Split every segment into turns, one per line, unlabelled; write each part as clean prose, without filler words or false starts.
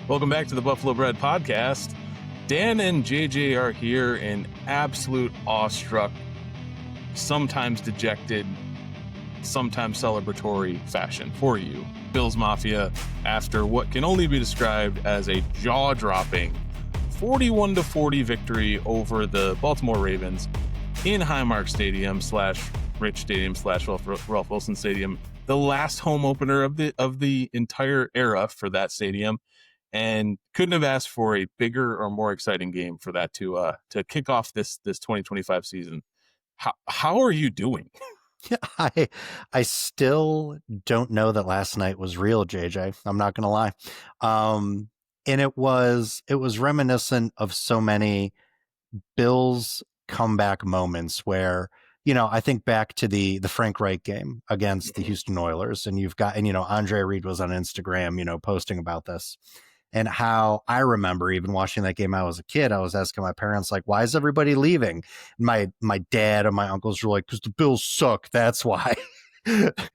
Welcome back to the Buffalo Bread Podcast. Dan and JJ are here in absolute awestruck, sometimes dejected, sometimes celebratory fashion for you. Bills Mafia, after what can only be described as a jaw-dropping 41-40 victory over the Baltimore Ravens in Highmark Stadium / Rich Stadium / Ralph Wilson Stadium, the last home opener of the entire era for that stadium. And couldn't have asked for a bigger or more exciting game for that to kick off this 2025 season. How are you doing?
Yeah, I still don't know that last night was real, JJ. I'm not gonna lie. And it was reminiscent of so many Bills comeback moments where, I think back to the Frank Reich game against the Houston Oilers, and Andre Reed was on Instagram, posting about this. And how I remember even watching that game, I was a kid, I was asking my parents, like, why is everybody leaving? And my dad and my uncles were like, because the Bills suck. That's why.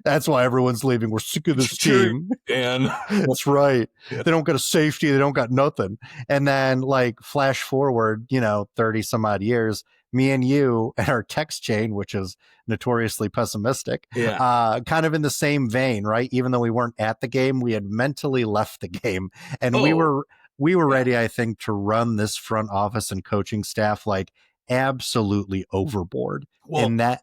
That's why everyone's leaving. We're sick of this team.
And
that's right. Yeah. They don't got a safety. They don't got nothing. And then, like, flash forward, 30 some odd years, me and you and our text chain, which is notoriously pessimistic, kind of in the same vein, right? Even though we weren't at the game, we had mentally left the game, and we were ready, I think, to run this front office and coaching staff like absolutely overboard. Well, and that,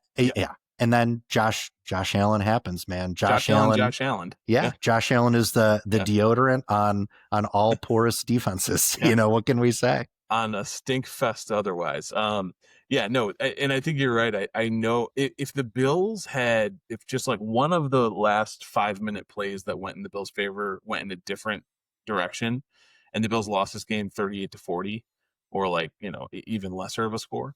and then Josh Allen happens, man. Josh Allen. Yeah, Josh Allen is the deodorant on all porous defenses. Yeah. What can we say?
On a stink fest otherwise. And I think you're right. I know if the Bills had, if just like one of the last 5-minute plays that went in the Bills' favor went in a different direction, and the Bills lost this game 38-40, or even lesser of a score,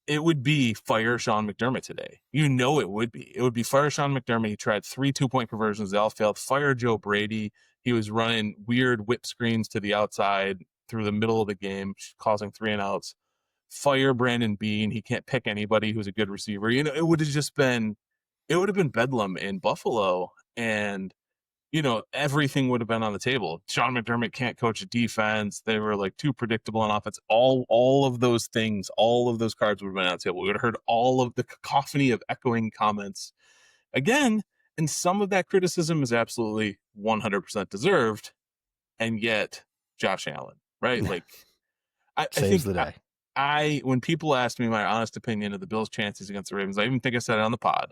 it would be fire Sean McDermott today. It would be. It would be fire Sean McDermott. He tried 3 2-point conversions. They all failed. Fire Joe Brady. He was running weird whip screens to the outside through the middle of the game, causing 3-and-outs. Fire Brandon Beane. He can't pick anybody who's a good receiver. It would have been bedlam in Buffalo, and everything would have been on the table. Sean McDermott can't coach a defense. They were like too predictable on offense. All of those things, all of those cards would have been on the table. We would have heard all of the cacophony of echoing comments again. And some of that criticism is absolutely 100% deserved. And yet Josh Allen, right? Like I think
the day.
I when people asked me my honest opinion of the Bills' chances against the Ravens, I even think I said it on the pod.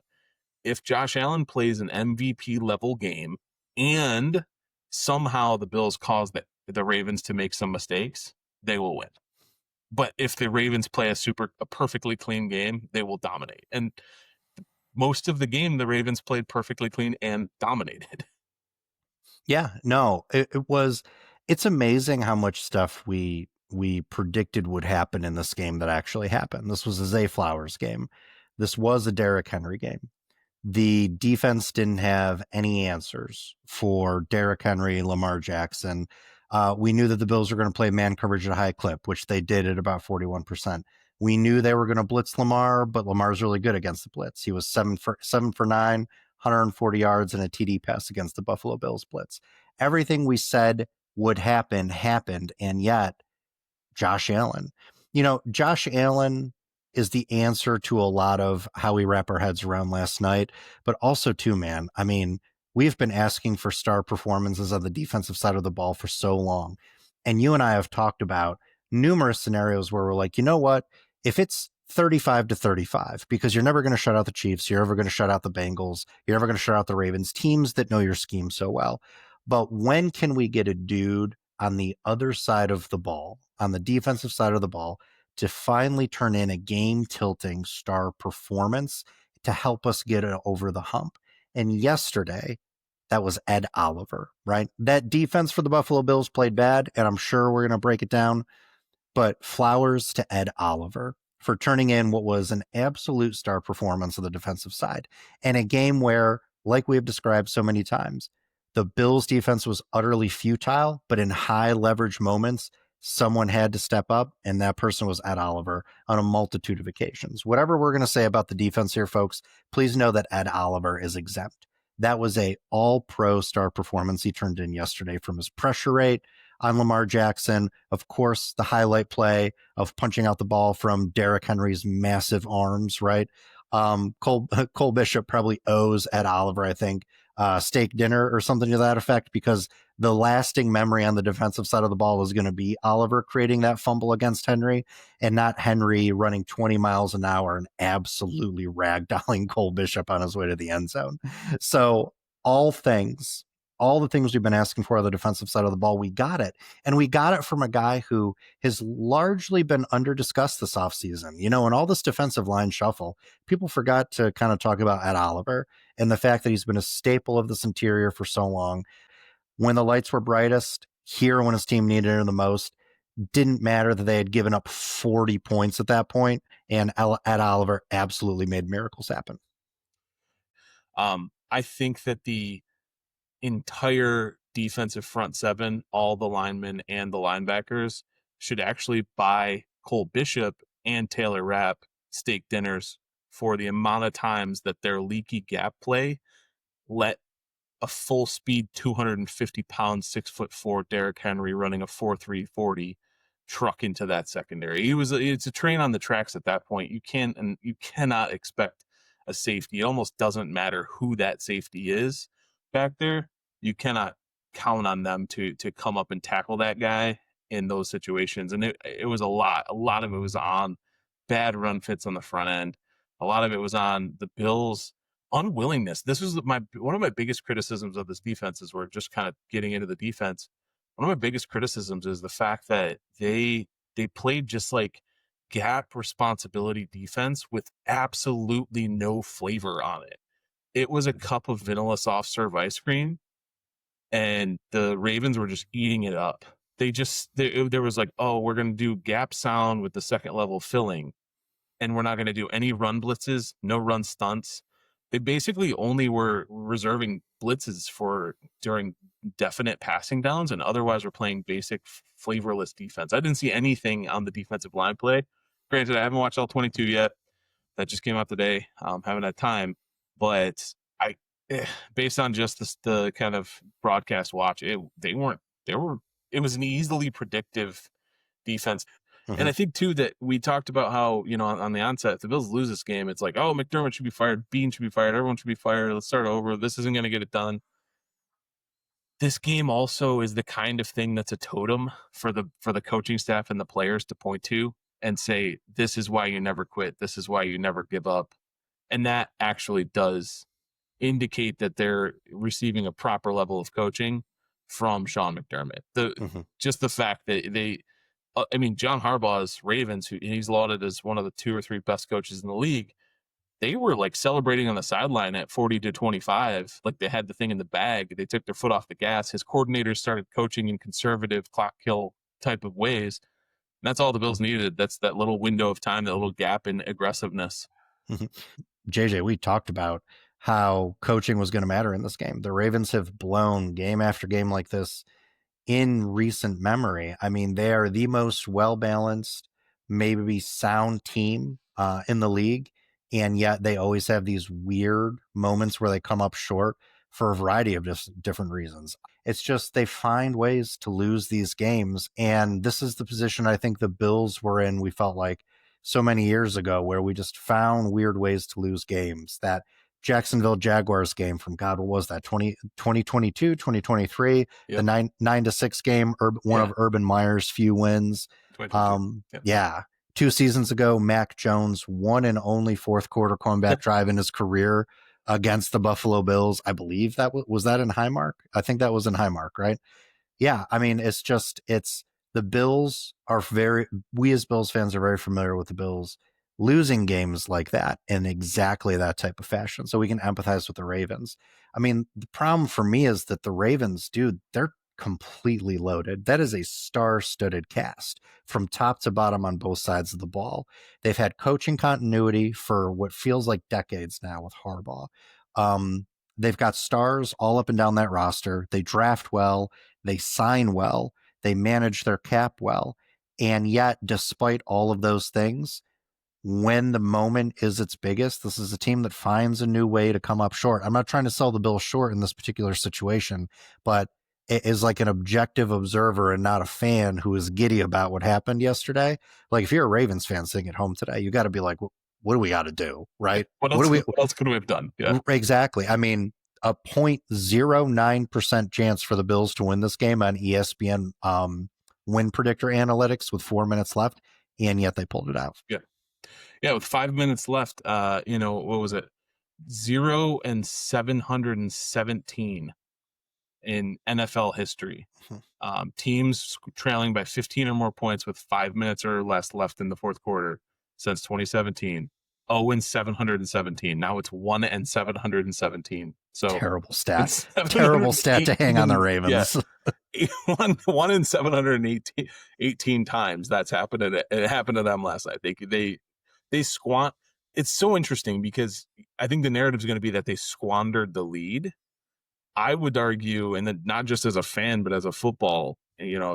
If Josh Allen plays an MVP level game, and somehow the Bills cause the Ravens to make some mistakes, they will win. But if the Ravens play a perfectly clean game, they will dominate. And most of the game, the Ravens played perfectly clean and dominated.
Yeah, no, it's amazing how much stuff we predicted would happen in this game that actually happened. This was a Zay Flowers game. This was a Derrick Henry game. The defense didn't have any answers for Derrick Henry, Lamar Jackson. We knew that the Bills were going to play man coverage at a high clip, which they did at about 41%. We knew they were going to blitz Lamar, but Lamar's really good against the blitz. He was 7 for 9, 140 yards and a TD pass against the Buffalo Bills blitz. Everything we said would happen happened, and yet Josh Allen. Josh Allen is the answer to a lot of how we wrap our heads around last night, but also too, man, I mean, we've been asking for star performances on the defensive side of the ball for so long. And you and I have talked about numerous scenarios where we're like, you know what, if it's 35-35, because you're never going to shut out the Chiefs, you're never going to shut out the Bengals, you're never going to shut out the Ravens, teams that know your scheme so well. But when can we get a dude on the other side of the ball, on the defensive side of the ball, to finally turn in a game-tilting star performance to help us get it over the hump? And yesterday, that was Ed Oliver, right? That defense for the Buffalo Bills played bad, and I'm sure we're going to break it down, but flowers to Ed Oliver for turning in what was an absolute star performance on the defensive side. And a game where, like we have described so many times, the Bills defense was utterly futile, but in high leverage moments, someone had to step up, and that person was Ed Oliver on a multitude of occasions. Whatever we're going to say about the defense here, folks, please know that Ed Oliver is exempt. That was a all-pro star performance he turned in yesterday, from his pressure rate, on Lamar Jackson. Of course, the highlight play of punching out the ball from Derrick Henry's massive arms, right? Cole Bishop probably owes Ed Oliver, I think, steak dinner or something to that effect, because the lasting memory on the defensive side of the ball is going to be Oliver creating that fumble against Henry, and not Henry running 20 miles an hour and absolutely ragdolling Cole Bishop on his way to the end zone. So all things, all the things we've been asking for on the defensive side of the ball, we got it. And we got it from a guy who has largely been under discussed this offseason. You know, in all this defensive line shuffle, people forgot to kind of talk about Ed Oliver and the fact that he's been a staple of this interior for so long. When the lights were brightest, here when his team needed him the most, didn't matter that they had given up 40 points at that point, and Ed Oliver absolutely made miracles happen.
I think that the entire defensive front seven, all the linemen and the linebackers, should actually buy Cole Bishop and Taylor Rapp steak dinners for the amount of times that their leaky gap play let a full speed 250-pound 6'4" Derrick Henry running a 4.340 truck into that secondary. It's a train on the tracks at that point. You cannot expect a safety. It almost doesn't matter who that safety is back there. You cannot count on them to come up and tackle that guy in those situations. And it was a lot. A lot of it was on bad run fits on the front end. A lot of it was on the Bills' unwillingness. This was one of my biggest criticisms of this defense, is we're just kind of getting into the defense. One of my biggest criticisms is the fact that they played just like gap responsibility defense with absolutely no flavor on it. It was a cup of vanilla soft serve ice cream, and the Ravens were just eating it up. There was like, oh, we're going to do gap sound with the second level filling, and we're not going to do any run blitzes, no run stunts. They basically only were reserving blitzes for during definite passing downs, and otherwise we're playing basic flavorless defense. I didn't see anything on the defensive line play. Granted, I haven't watched all 22 yet. That just came out today. Haven't had time, but based on just the kind of broadcast watch, it was an easily predictive defense. And I think too that we talked about how, on the onset, if the Bills lose this game, it's like, oh, McDermott should be fired, Bean should be fired, everyone should be fired, let's start over, this isn't going to get it done. This game also is the kind of thing that's a totem for the coaching staff and the players to point to and say, this is why you never quit, this is why you never give up. And that actually does indicate that they're receiving a proper level of coaching from Sean McDermott. Just the fact that John Harbaugh's Ravens, he's lauded as one of the 2 or 3 best coaches in the league, they were like celebrating on the sideline at 40-25, like they had the thing in the bag. They took their foot off the gas. His coordinators started coaching in conservative clock kill type of ways. And that's all the Bills needed. That's that little window of time, that little gap in aggressiveness.
JJ, we talked about how coaching was going to matter in this game. The Ravens have blown game after game like this in recent memory. I mean, they are the most well-balanced, maybe sound team in the league, and yet they always have these weird moments where they come up short for a variety of just different reasons. It's just they find ways to lose these games, and this is the position I think the Bills were in, we felt like, so many years ago, where we just found weird ways to lose games. That Jacksonville Jaguars game from, God, what was that, 2022, 2023, the 9-6 game, one of Urban Meyer's few wins. Yeah. 2 seasons ago, Mac Jones' one and only fourth quarter comeback drive in his career against the Buffalo Bills. I believe that was that in Highmark? I think that was in Highmark, right? Yeah. I mean, it's the Bills are we as Bills fans are very familiar with the Bills losing games like that in exactly that type of fashion. So we can empathize with the Ravens. I mean, the problem for me is that the Ravens, dude, they're completely loaded. That is a star-studded cast from top to bottom on both sides of the ball. They've had coaching continuity for what feels like decades now with Harbaugh. They've got stars all up and down that roster. They draft well. They sign well. They manage their cap well. And yet, despite all of those things, when the moment is its biggest, this is a team that finds a new way to come up short. I'm not trying to sell the Bills short in this particular situation, but is like an objective observer and not a fan who is giddy about what happened yesterday. Like if you're a Ravens fan sitting at home today, you got to be like, what do we got to do?
Yeah.
Right.
What
What
else?
do we
What else could we have done? Yeah.
exactly? I mean, a 0.09% chance for the Bills to win this game on ESPN win predictor analytics with 4 minutes left. And yet they pulled it out.
Yeah. Yeah. With 5 minutes left, what was it? 0 and 717 in NFL history. Teams trailing by 15 or more points with 5 minutes or less left in the fourth quarter since 2017. 0 and 717. Now it's 1 and 717. So
Terrible stat.
it's
Terrible stat to hang on the
718. Yeah.
Ravens.
one in 718 times that's happened. It happened to them last night. They squat. It's so interesting because I think the narrative is going to be that they squandered the lead. I would argue, and then not just as a fan, but as a football,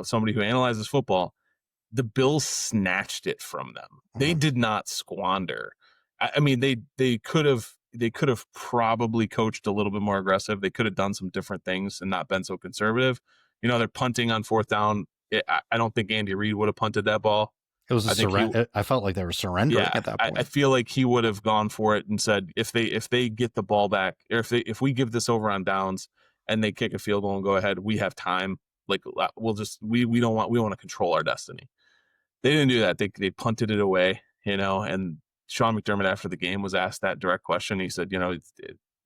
somebody who analyzes football, the Bills snatched it from them. They did not squander. I mean, they could have probably coached a little bit more aggressive. They could have done some different things and not been so conservative. They're punting on fourth down. I don't think Andy Reid would have punted that ball.
It was
I think
I felt like they were surrendering at that point.
I feel like he would have gone for it and said, if they get the ball back, or if we give this over on downs and they kick a field goal and go ahead, we have time. Like we want to control our destiny. They didn't do that. They punted it away, and Sean McDermott after the game was asked that direct question. He said,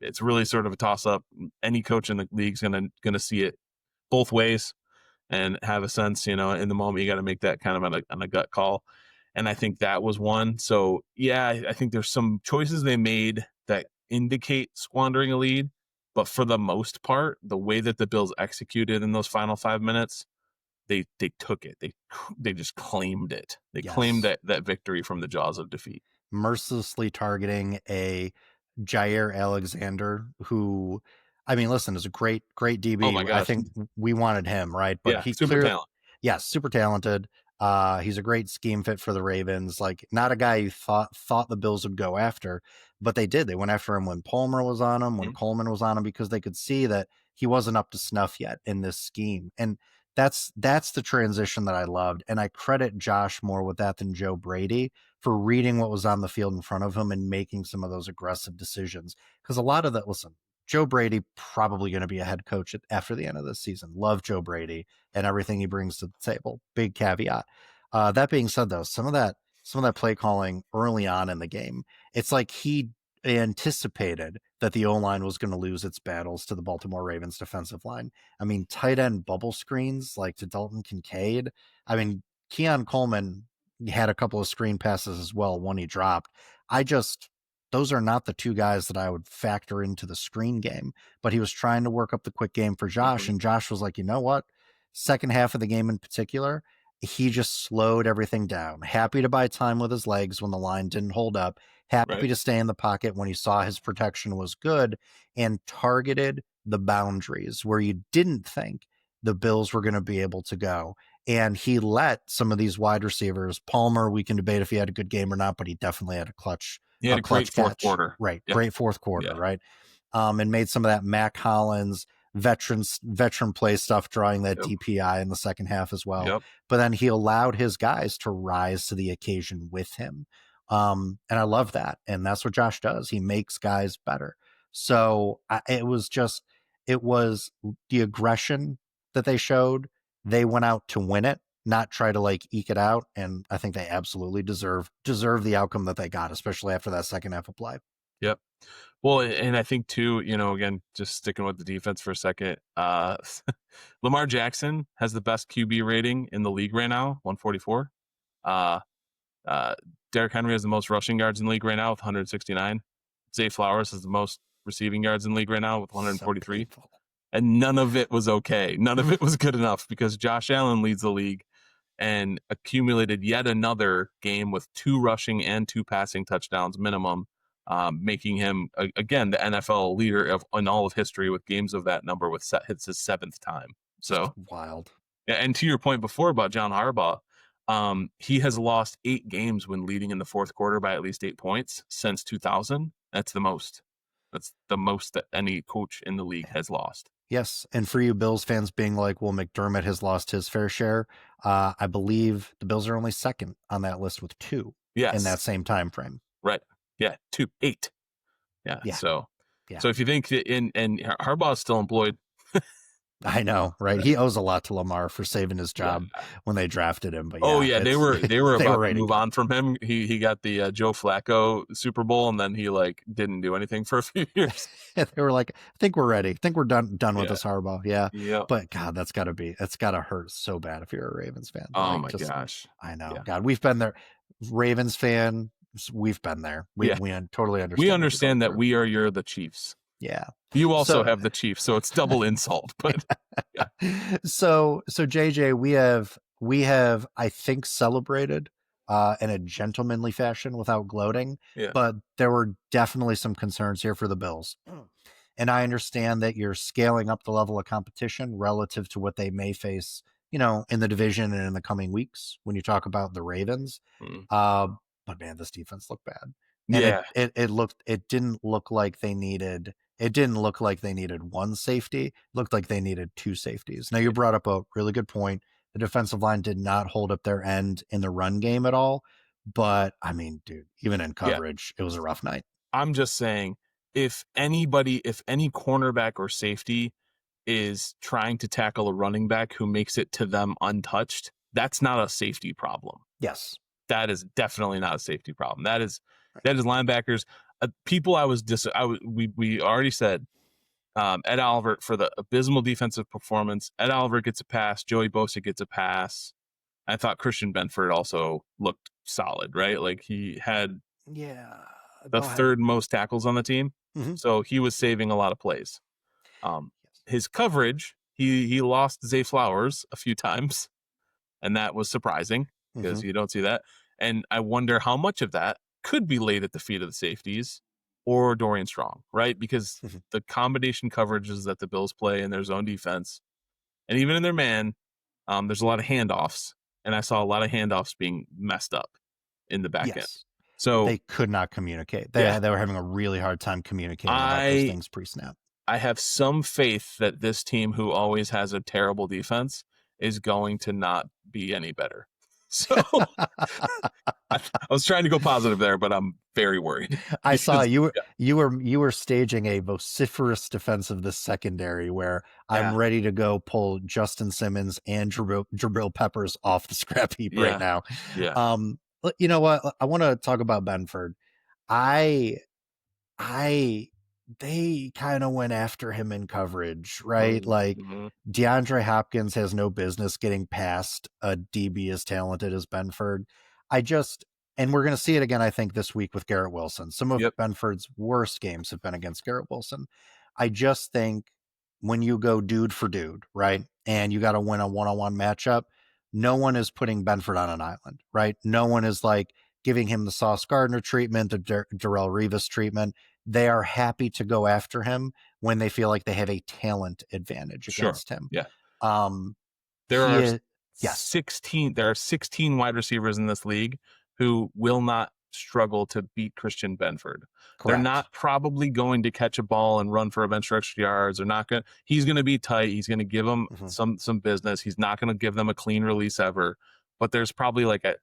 it's really sort of a toss up. Any coach in the league's gonna see it both ways and have a sense, in the moment you got to make that kind of on a gut call. And I think that was one. So yeah, I think there's some choices they made that indicate squandering a lead, but for the most part, the way that the Bills executed in those final 5 minutes, they took it. They just claimed it. They claimed that victory from the jaws of defeat.
Mercilessly targeting a Jair Alexander, who, I mean, listen, is a great DB.
Oh my gosh.
I think we wanted him, right? But he
super talented.
Yes, super talented. He's a great scheme fit for the Ravens. Like, not a guy you thought the Bills would go after, but they did. They went after him when Palmer was on him, when Coleman was on him, because they could see that he wasn't up to snuff yet in this scheme. And that's the transition that I loved. And I credit Josh more with that than Joe Brady for reading what was on the field in front of him and making some of those aggressive decisions. Because a lot of that, listen, Joe Brady probably going to be a head coach after the end of this season. Love Joe Brady and everything he brings to the table. Big caveat. That being said, though, some of that play calling early on in the game, it's like he anticipated that the O-line was going to lose its battles to the Baltimore Ravens defensive line. I mean, tight end bubble screens like to Dalton Kincaid. I mean, Keon Coleman had a couple of screen passes as well, one he dropped. Those are not the two guys that I would factor into the screen game, but he was trying to work up the quick game for Josh, and Josh was like, you know what? Second half of the game in particular, he just slowed everything down. Happy to buy time with his legs when the line didn't hold up. Happy to stay in the pocket when he saw his protection was good, and targeted the boundaries where you didn't think the Bills were going to be able to go. And he let some of these wide receivers, Palmer, we can debate if he had a good game or not, but he definitely had a clutch.
He had a great fourth quarter.
Right.
Yep.
Great fourth quarter. Right. And made some of that Mac Hollins veteran play stuff, drawing that DPI in the second half as well. But then he allowed his guys to rise to the occasion with him. And I love that. And that's what Josh does. He makes guys better. So it was the aggression that they showed. They went out to win it, not try to like eke it out. And I think they absolutely deserve the outcome that they got, especially after that second half of play.
Yep. Well, and I think too, again, just sticking with the defense for a second, Lamar Jackson has the best QB rating in the league right now, 144. Derrick Henry has the most rushing yards in the league right now with 169. Zay Flowers has the most receiving yards in the league right now with 143. And none of it was okay. None of it was good enough because Josh Allen leads the league and accumulated yet another game with 2 rushing and 2 passing touchdowns minimum, making him, again, the NFL leader in all of history with games of that number hits his 7th time. So
wild.
Yeah, and to your point before about John Harbaugh, he has lost 8 games when leading in the fourth quarter by at least 8 points since 2000. That's the most. That's the most that any coach in the league has lost.
Yes. And for you Bills fans being like, well, McDermott has lost his fair share, I believe the Bills are only second on that list with 2 in
Yes,
that same time frame.
right. Yeah, 2-8. Yeah,
Yeah.
so
Yeah.
so if you think that and Harbaugh's still employed.
I know, right?
Right.
He owes a lot to Lamar for saving his
Yeah.
job when they drafted him. But
Oh
yeah,
yeah, they
it's
were
they were
about to
ready to
move
go.
on from him. He got the Joe Flacco Super Bowl, and then he like didn't do anything for a few years.
They were like, I think we're ready. I think we're done with
Yeah.
this Harbaugh. Yeah.
Yeah.
But God, that's gotta hurt so bad if you're a Ravens fan.
Oh
Like
my
just
gosh.
I know.
Yeah.
God, we've been there. Ravens fan, we've been there.
Yeah.
We totally
We
understand what you're going
understand that
through.
you're the Chiefs.
Yeah.
You also
So
have the Chiefs, so it's double insult. But yeah,
so JJ, we have I think celebrated in a gentlemanly fashion without gloating,
yeah,
but there were definitely some concerns here for the Bills. And I understand that you're scaling up the level of competition relative to what they may face, in the division and in the coming weeks when you talk about the Ravens.
mm,
Uh, but man, this defense looked bad. And
yeah,
it didn't look like they needed one safety. It looked like they needed 2 safeties. Now you
yeah,
brought up a really good point. The defensive line did not hold up their end in the run game at all. But I mean, dude, even in
yeah.
coverage, it was a rough night.
I'm just saying, if any cornerback or safety is trying to tackle a running back who makes it to them untouched, that's not a safety problem.
Yes.
That is definitely not a safety problem. That is linebackers. People we already said Ed Oliver for the abysmal defensive performance. Ed Oliver gets a pass. Joey Bosa gets a pass. I thought Christian Benford also looked solid, right? Like he had
Yeah.
the
Go ahead.
third most tackles on the team,
Mm-hmm.
so he was saving a lot of plays.
Yes.
His coverage, he lost Zay Flowers a few times, and that was surprising
Mm-hmm.
because you don't see that. And I wonder how much of that could be laid at the feet of the safeties or Dorian Strong, right? Because
Mm-hmm.
the combination coverages that the Bills play in their zone defense and even in their man, there's a lot of handoffs, and I saw a lot of handoffs being messed up in the back end.
Yes.
So
They could not communicate.
yeah,
They were having a really hard time communicating about those
I
things pre-snap.
I have some faith that this team, who always has a terrible defense, is going to not be any better. So I was trying to go positive there, but I'm very worried
I saw
because
you were
yeah,
you were staging a vociferous defense of the secondary where I'm
yeah,
ready to go pull Justin Simmons and Jabril Peppers off the scrap heap right
yeah,
now.
yeah,
You know what? I want to talk about Benford. I I they kind of went after him in coverage, right? Like
mm-hmm.
DeAndre Hopkins has no business getting past a DB as talented as Benford. I just and we're going to see it again, I think, this week with Garrett Wilson. Some of
Yep,
Benford's worst games have been against Garrett Wilson. I just think when you go dude for dude, right? And you got to win a one-on-one matchup, no one is putting Benford on an island, right? No one is like giving him the Sauce Gardner treatment, the Darrell Revis treatment. They are happy to go after him when they feel like they have a talent advantage
sure,
against him.
yeah.
Um,
There
he
are
is, yes,
16. There are 16 wide receivers in this league who will not struggle to beat Christian Benford. They're
correct.
not probably going to catch a ball and run for a bunch of extra yards. They're not going. He's going to be tight. He's going to give them
Mm-hmm.
some business. He's not going to give them a clean release ever. But there's probably like a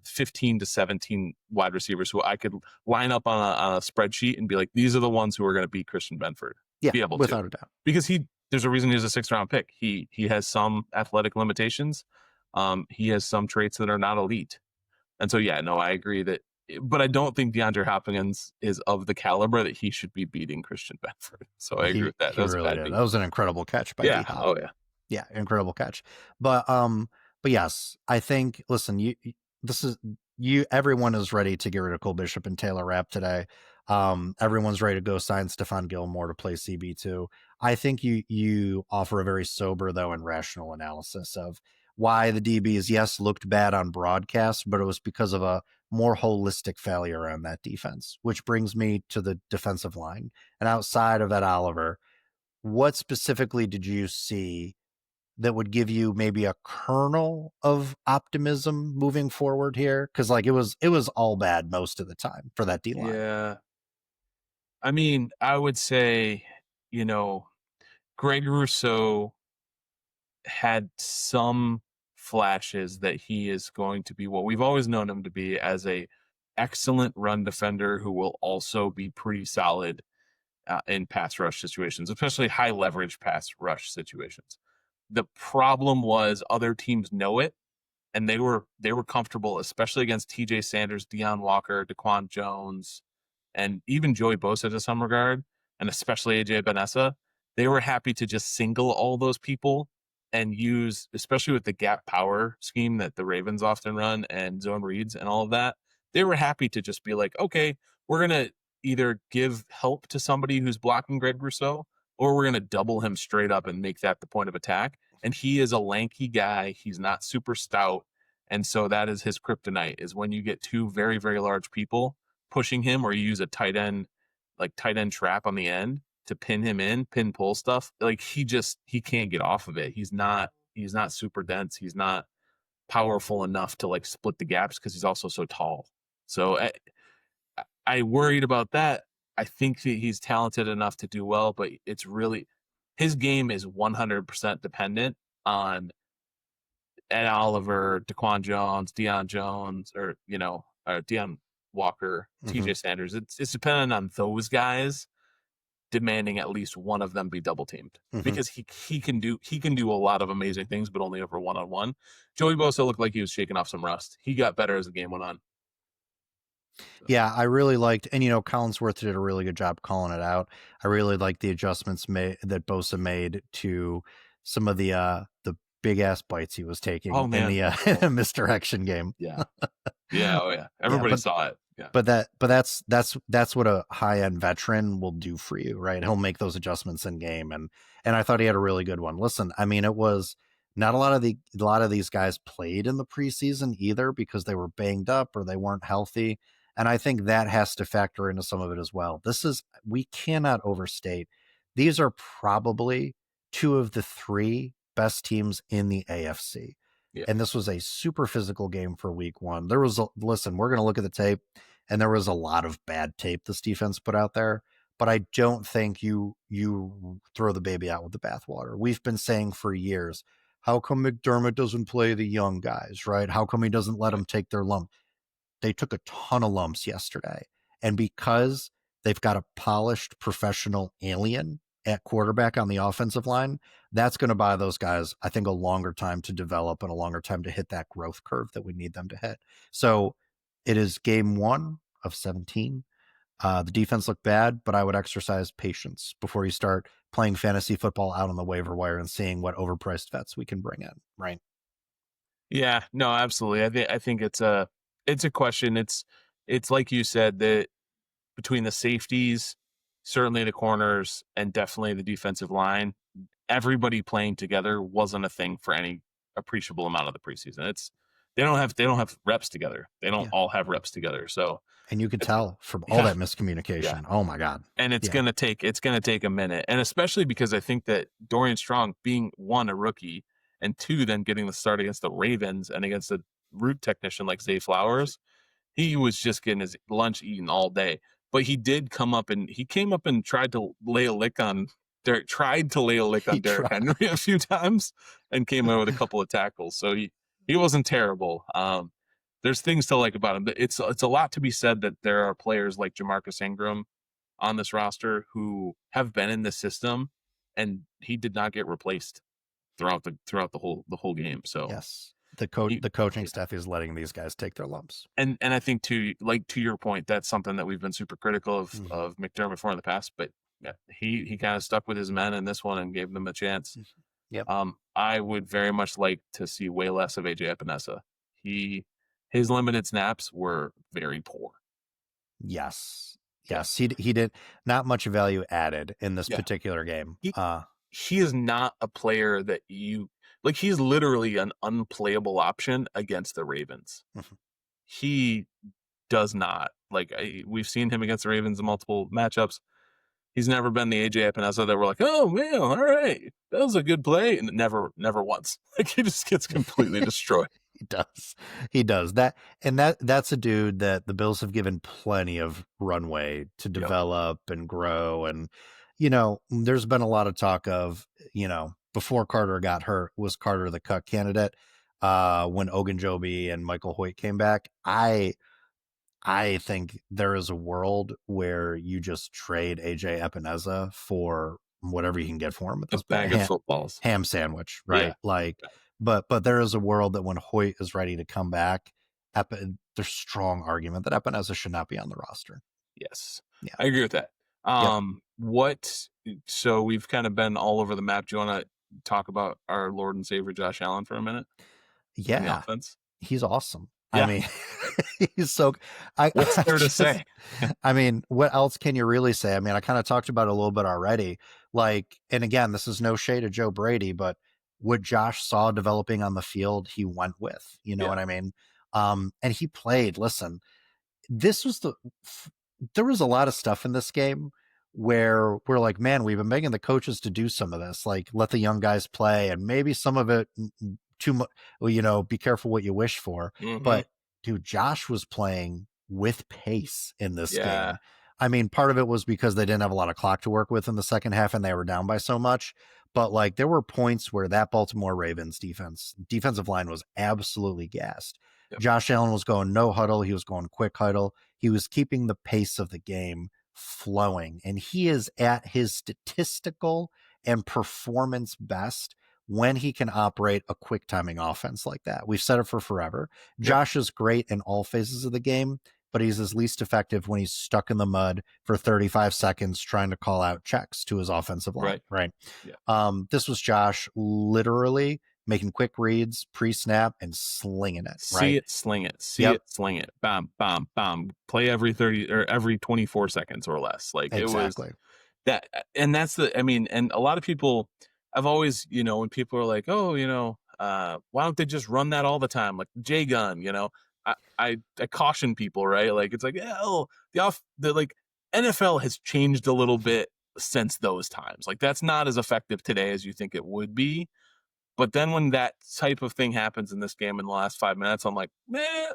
15 to 17 wide receivers who I could line up on a spreadsheet and be like, these are the ones who are going to beat Christian Benford.
Yeah,
Be able to,
without a doubt.
because there's a reason he's a 6th round pick. He has some athletic limitations. He has some traits that are not elite. And so, yeah, no, I agree but I don't think DeAndre Hopkins is of the caliber that he should be beating Christian Benford. So I agree with that.
He
That was a
really
bad
did.
beat.
That was an incredible catch by D
Yeah.
Hop.
Oh yeah.
Yeah, incredible catch. But yes, I think listen, this is everyone is ready to get rid of Cole Bishop and Taylor Rapp today. Everyone's ready to go sign Stephon Gilmore to play CB2. I think you offer a very sober though and rational analysis of why the DBs, yes, looked bad on broadcast, but it was because of a more holistic failure on that defense, which brings me to the defensive line. And outside of Ed Oliver, what specifically did you see that would give you maybe a kernel of optimism moving forward here? Because like it was all bad most of the time for that D line.
Yeah. I mean, I would say, you know, Greg Rousseau had some flashes that he is going to be what we've always known him to be, as a excellent run defender who will also be pretty solid in pass rush situations, especially high leverage pass rush situations. The problem was other teams know it, and they were comfortable, especially against T.J. Sanders, Deion Walker, Daquan Jones, and even Joey Bosa to some regard, and especially AJ Benessa. They were happy to just single all those people and use, especially with the gap power scheme that the Ravens often run and zone reads and all of that. They were happy to just be like, okay, we're gonna either give help to somebody who's blocking Greg Rousseau, or we're gonna double him straight up and make that the point of attack. And he is a lanky guy. He's not super stout. And so that is his kryptonite, is when you get two very, very large people pushing him, or you use a tight end, like tight end trap on the end to pin him in, pin pull stuff. Like he can't get off of it. He's not super dense. He's not powerful enough to like split the gaps because he's also so tall. So I worried about that. I think that he's talented enough to do well, but it's really, his game is 100% dependent on Ed Oliver, Daquan Jones, Deion Jones, or Deion Walker,
Mm-hmm.
T.J. Sanders. It's dependent on those guys demanding at least one of them be double teamed,
Mm-hmm.
because he can do a lot of amazing things, but only over one on one. Joey Bosa looked like he was shaking off some rust. He got better as the game went on. So.
Yeah, I really liked, and Collinsworth did a really good job calling it out. I really liked the adjustments that Bosa made to some of the big ass bites he was
Oh
taking in
man,
the misdirection game.
yeah, yeah, oh yeah.
Yeah,
Everybody saw it. Yeah,
but that's what a high end veteran will do for you, right? He'll make those adjustments in game, and I thought he had a really good one. Listen, I mean, it was not a lot of these guys played in the preseason either because they were banged up or they weren't healthy, and I think that has to factor into some of it as well. We cannot overstate. These are probably two of the three best teams in the AFC.
yeah,
And this was a super physical game for week one. Listen, we're going to look at the tape, and there was a lot of bad tape this defense put out there, but I don't think you throw the baby out with the bathwater. We've been saying for years, how come McDermott doesn't play the young guys, right? How come he doesn't let them take their lump? They took a ton of lumps yesterday. And because they've got a polished professional alien at quarterback on the offensive line, that's going to buy those guys, I think, a longer time to develop and a longer time to hit that growth curve that we need them to hit. So it is game 1 of 17. The defense looked bad, but I would exercise patience before you start playing fantasy football out on the waiver wire and seeing what overpriced vets we can bring in, right?
yeah. No, absolutely. I think it's a question. It's like you said, that between the safeties, certainly the corners, and definitely the defensive line, everybody playing together wasn't a thing for any appreciable amount of the preseason. They don't have reps together. They don't
Yeah.
all have reps together. So
And you could
it's
tell from all
yeah,
that
yeah.
miscommunication. Oh my God.
And it's
Yeah.
gonna take a minute. And especially because I think that Dorian Strong, being one, a rookie, and two, then getting the start against the Ravens and against a root technician like Zay Flowers, he was just getting his lunch eaten all day. But he came up and tried to lay a lick on
He
Derrick
tried.
Henry a few times and came out with a couple of tackles. So he wasn't terrible. There's things to like about him. It's a lot to be said that there are players like Jamarcus Ingram on this roster who have been in the system, and he did not get replaced throughout the whole game. So
Yes.
he,
The coaching
yeah.
staff is letting these guys take their lumps.
And I think, to your point, that's something that we've been super critical of
Mm-hmm.
of McDermott for in the past. But yeah, he kind of stuck with his men in this one and gave them a chance.
Mm-hmm. Yep.
I would very much like to see way less of AJ Epinesa. His limited snaps were very poor.
Yes.
Yeah,
Yes. He did not much value added in this
yeah.
particular game.
He is not a player that you like. He's literally an unplayable option against the Ravens.
Mhm.
He does not like. We've seen him against the Ravens in multiple matchups. He's never been the AJ Epinesa that we're like, oh man, all right, that was a good play, and never once. Like, he just gets completely destroyed.
He does. He does. That's a dude that the Bills have given plenty of runway to
Yep.
develop and grow. And you know, there's been a lot of talk of, you know, before Carter got hurt, was Carter the cut candidate? When Ogunjobi and Michael Hoyt came back, I think there is a world where you just trade AJ Epineza for whatever you can get for him at
A
this point.
bag of footballs.
Ham sandwich,
Yeah.
right? Like, but there is a world that when Hoyt is ready to come back, there's strong argument that Epineza should not be on the roster.
Yes.
Yeah.
I agree with that.
Yep.
So we've kind of been all over the map. Do you want to talk about our Lord and Savior Josh Allen for a minute in the
Yeah.
offense?
He's awesome. I
Yeah.
mean, he's so. I
What's there to say?
I mean, what else can you really say? I mean, I kind of talked about it a little bit already. Like, and again, this is no shade of Joe Brady, but what Josh saw developing on the field, he went with. You know
Yeah.
what I mean? And he played. Listen, this was there was a lot of stuff in this game where we're like, man, we've been begging the coaches to do some of this, like let the young guys play, and maybe some of it too much. Well, you know, be careful what you wish for.
Mm-hmm.
But dude, Josh was playing with pace in this
Yeah.
game. I mean, part of it was because they didn't have a lot of clock to work with in the second half and they were down by so much. But like there were points where that Baltimore Ravens defensive line was absolutely gassed.
Yep.
Josh Allen was going no huddle. He was going quick huddle. He was keeping the pace of the game flowing. And he is at his statistical and performance best when he can operate a quick timing offense like that. We've said it for forever.
Yep.
Josh is great in all phases of the game, but he's his least effective when he's stuck in the mud for 35 seconds trying to call out checks to his offensive line. Right.
Yeah.
This was Josh literally making quick reads pre-snap and slinging it.
See it, sling it. It, sling it. Bam, bam, bam. Play every 30 or every 24 seconds or less. Like
exactly.
It was that, and that's the. I mean, and a lot of people. I've always, you know, when people are like, oh, you know, why don't they just run that all the time, like J gun? You know, I caution people, right? Like it's like, oh, the like NFL has changed a little bit since those times. Like that's not as effective today as you think it would be. But then when that type of thing happens in this game in the last 5 minutes, I'm like,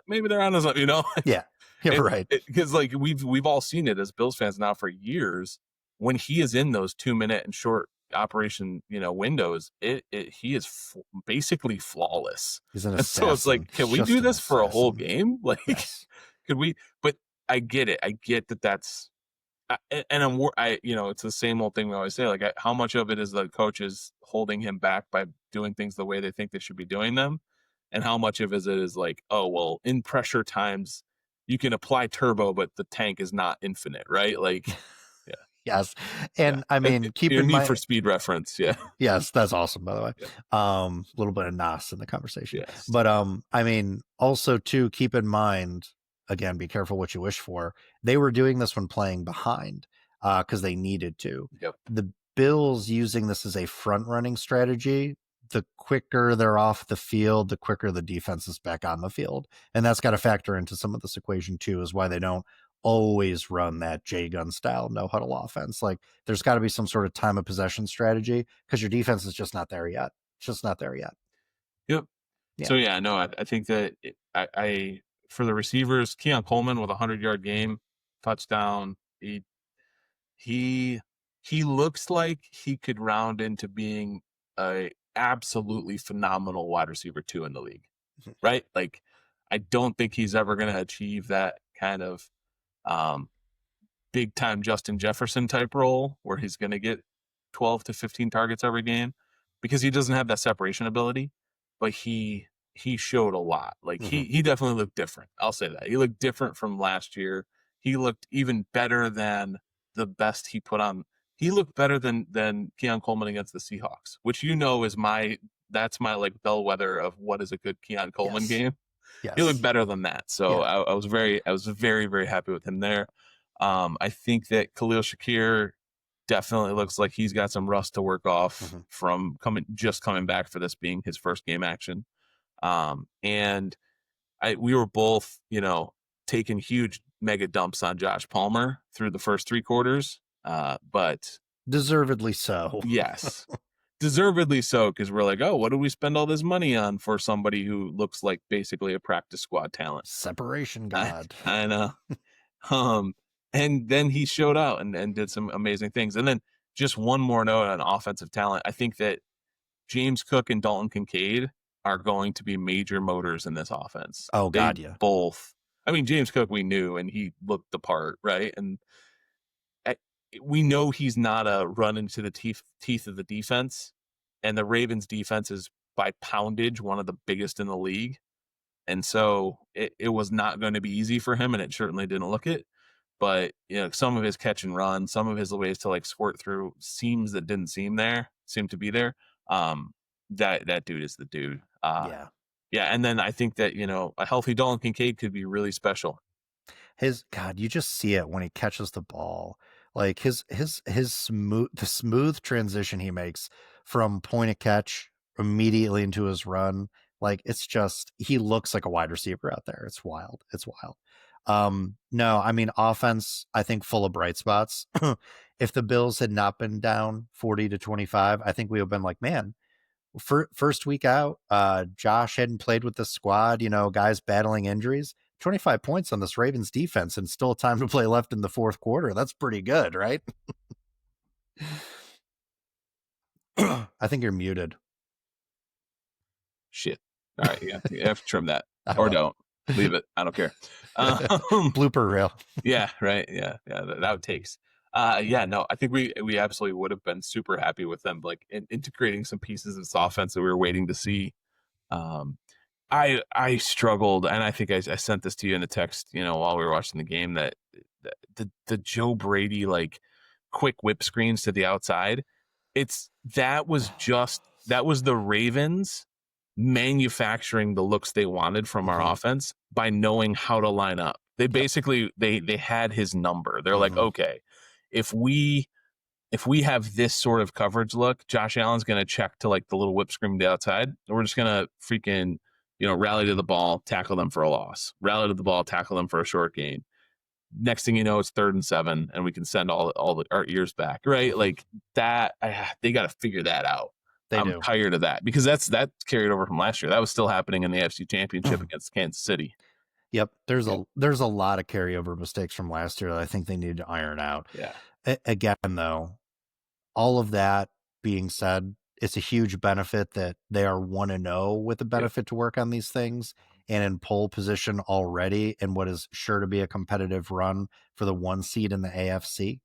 maybe they're on something, you know?
Yeah, you're right.
Because like we've all seen it as Bills fans now for years. When he is in those 2-minute and short operation, you know, windows, he is basically flawless.
He's an
assassin. So it's like, can we do this for a whole game? Like, yes. Could we? But I get it. I get that that's. And you know, it's the same old thing we always say. Like, how much of it is the coaches holding him back by doing things the way they think they should be doing them, and how much of it is like, oh well, in pressure times, you can apply turbo, but the tank is not infinite, right? Like, yeah,
yes, and yeah. I mean, keep in mind
for speed reference, yeah,
yes, that's awesome. By the way,
yeah.
A little bit of NOS in the conversation,
yes.
But I mean, also too, keep in mind. Again, be careful what you wish for. They were doing this when playing behind because they needed to.
Yep.
The Bills using this as a front running strategy, the quicker they're off the field, the quicker the defense is back on the field. And that's got to factor into some of this equation too, is why they don't always run that J gun style no huddle offense. Like there's got to be some sort of time of possession strategy because your defense is just not there yet. It's just not there yet.
Yep. Yeah. So yeah, no, I think that I for the receivers, Keon Coleman with a 100-yard game, touchdown. He looks like he could round into being a absolutely phenomenal wide receiver 2 in the league, right? Like, I don't think he's ever going to achieve that kind of big time Justin Jefferson type role where he's going to get 12 to 15 targets every game because he doesn't have that separation ability, but he showed a lot. Like he definitely looked different. I'll say that. He looked different from last year. He looked even better than the best he put on. He looked better than Keon Coleman against the Seahawks, which is that's my like bellwether of what is a good Keon Coleman game. Yes. He looked better than that. So yeah. I was very, very happy with him there. I think that Khalil Shakir definitely looks like he's got some rust to work off from coming back for this being his first game action. And we were both, taking huge mega dumps on Josh Palmer through the first 3 quarters. But
deservedly so.
Yes. Deservedly so, because we're like, oh, what do we spend all this money on for somebody who looks like basically a practice squad talent?
Separation god.
I know. And then he showed out and did some amazing things. And then just one more note on offensive talent. I think that James Cook and Dalton Kincaid are going to be major motors in this offense.
Oh
They
God, yeah.
both. I mean, James Cook we knew and he looked the part, right? And I, we know he's not a run into the teeth of the defense. And the Ravens defense is by poundage one of the biggest in the league. And so it was not going to be easy for him, and it certainly didn't look it. But some of his catch and run, some of his ways to like squirt through seems that didn't seem to be there. That dude is the dude.
Yeah.
Yeah, and then I think that a healthy Dalton Kincaid could be really special.
His God, you just see it when he catches the ball. Like his smooth transition he makes from point of catch immediately into his run. Like it's just he looks like a wide receiver out there. It's wild. It's wild. No, I mean offense, I think full of bright spots. If the Bills had not been down 40-25, I think we would have been like, man, first week out, Josh hadn't played with the squad, guys battling injuries. 25 points on this Ravens defense and still time to play left in the fourth quarter. That's pretty good, right? I think you're muted.
Shit. All right, you have to trim that. Or
Will.
Don't. Leave it. I don't care.
Blooper reel.
Yeah, right. Yeah, that takes. Yeah, no, I think we absolutely would have been super happy with them, like integrating some pieces of this offense that we were waiting to see. I struggled, and I think I sent this to you in a text, while we were watching the game, that the Joe Brady like quick whip screens to the outside. That was the Ravens manufacturing the looks they wanted from our offense by knowing how to line up. They basically they had his number. They're like, okay, if we have this sort of coverage look, Josh Allen's going to check to like the little whip screen to the outside. And we're just going to freaking, rally to the ball, tackle them for a loss, rally to the ball, tackle them for a short gain. Next thing you know, it's 3rd and 7 and we can send all our ears back. Right. Like that. They got to figure that out. I'm tired of that because that's carried over from last year. That was still happening in the AFC Championship against Kansas City.
Yep. There's a lot of carryover mistakes from last year that I think they need to iron out.
Yeah.
Again, though, all of that being said, it's a huge benefit that they are 1-0 with the benefit to work on these things and in pole position already in what is sure to be a competitive run for the 1 seed in the AFC.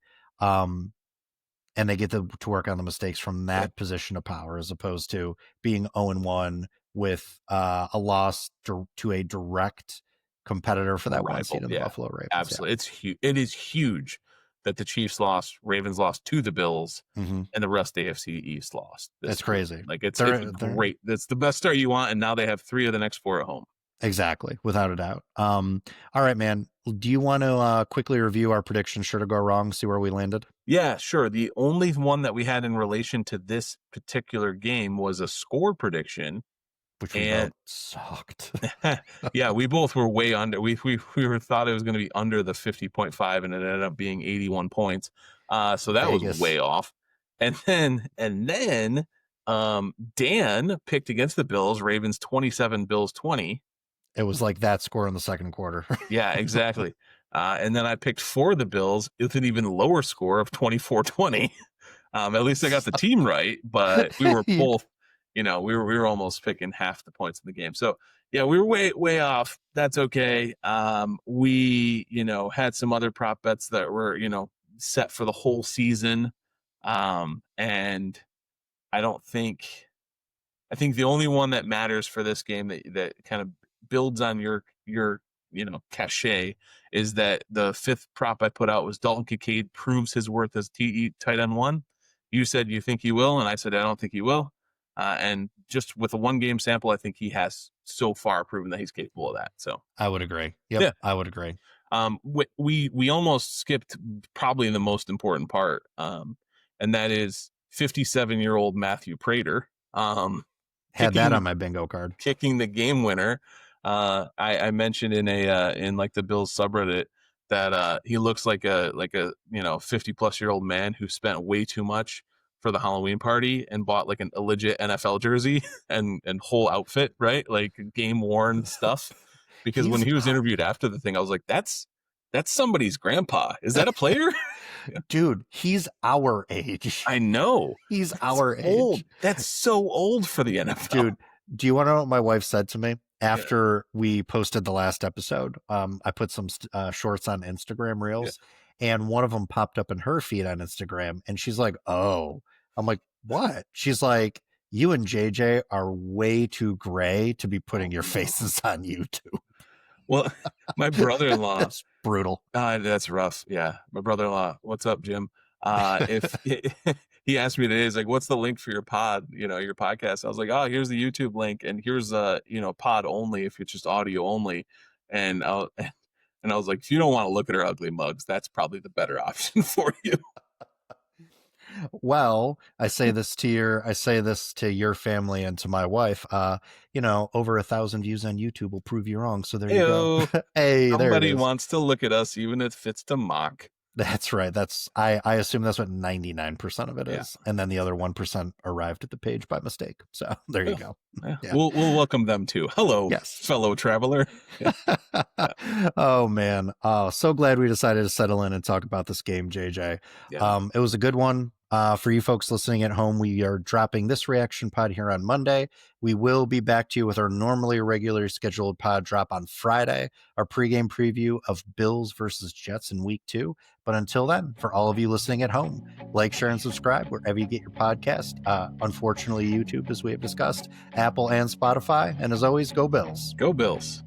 And they get to work on the mistakes from that position of power as opposed to being 0-1 with a loss to a direct competitor for that rival, 1 seed in the Buffalo Ravens.
Absolutely. It's huge. It is huge that the Chiefs lost, Ravens lost to the Bills, and the rest of the AFC East lost.
That's crazy.
Like it's great. That's the best start you want, and now they have 3 of the next 4 at home.
Exactly, without a doubt. All right, man. Do you want to quickly review our predictions, sure to go wrong, see where we landed?
Yeah, sure. The only one that we had in relation to this particular game was a score prediction.
Which we both sucked.
Yeah, we both were way under. We thought it was going to be under the 50.5, and it ended up being 81 points. So that was way off. And then Dan picked against the Bills, Ravens 27, Bills 20.
It was like that score in the second quarter.
Yeah, exactly. And then I picked for the Bills with an even lower score of 24-20. At least I got the team right, but we were both. We were almost picking half the points in the game. So yeah, we were way off. That's okay. We had some other prop bets that were set for the whole season, and I think the only one that matters for this game that kind of builds on your cachet is that the 5th prop I put out was Dalton Kincaid proves his worth as tight end 1. You said you think he will, and I said I don't think he will. And just with a 1 game sample, I think he has so far proven that he's capable of that. So
I would agree. Yep, yeah. I would agree.
We almost skipped probably the most important part, and that is 57-year-old Matthew Prater.
Had that on my bingo card.
Kicking the game winner. I mentioned in like the Bills subreddit that he looks like a 50-plus-year-old man who spent way too much for the Halloween party and bought like a legit NFL jersey and whole outfit, right? Like game worn stuff. Because when he was interviewed after the thing, I was like, that's That's somebody's grandpa. Is that a player?
Dude, he's our age.
I know.
He's
That's
our
old.
age.
That's so old for the NFL.
Dude, do you want to know what my wife said to me
Yeah.
after we posted the last episode? I put some shorts on Instagram Reels, and one of them popped up in her feed on Instagram, and she's like, "Oh," I'm like, "What?" She's like, "You and JJ are way too gray to be putting your faces on YouTube."
Well, my brother-in-law,
That's brutal.
that's rough. Yeah. My brother-in-law, what's up, Jim? If he asked me today, he's like, what's the link for your pod, your podcast? I was like, oh, here's the YouTube link, and here's pod only if it's just audio only. And and I was like, if you don't want to look at our ugly mugs, that's probably the better option for you.
Well, I say this to your family and to my wife. Over 1,000 views on YouTube will prove you wrong. So there you go. Hey, there it
Somebody
is.
wants to look at us, even if it's to mock.
That's right. I assume that's what 99% of it is. And then the other 1% arrived at the page by mistake. So there you go.
Yeah. We'll welcome them too. Hello, fellow traveler.
Oh man. Oh, so glad we decided to settle in and talk about this game, JJ.
Yeah.
It was a good one. For you folks listening at home, we are dropping this reaction pod here on Monday. We will be back to you with our regularly scheduled pod drop on Friday, our pregame preview of Bills versus Jets in week 2. But until then, for all of you listening at home, like, share, and subscribe wherever you get your podcast. Unfortunately, YouTube, as we have discussed, Apple and Spotify. And as always, go Bills.
Go Bills.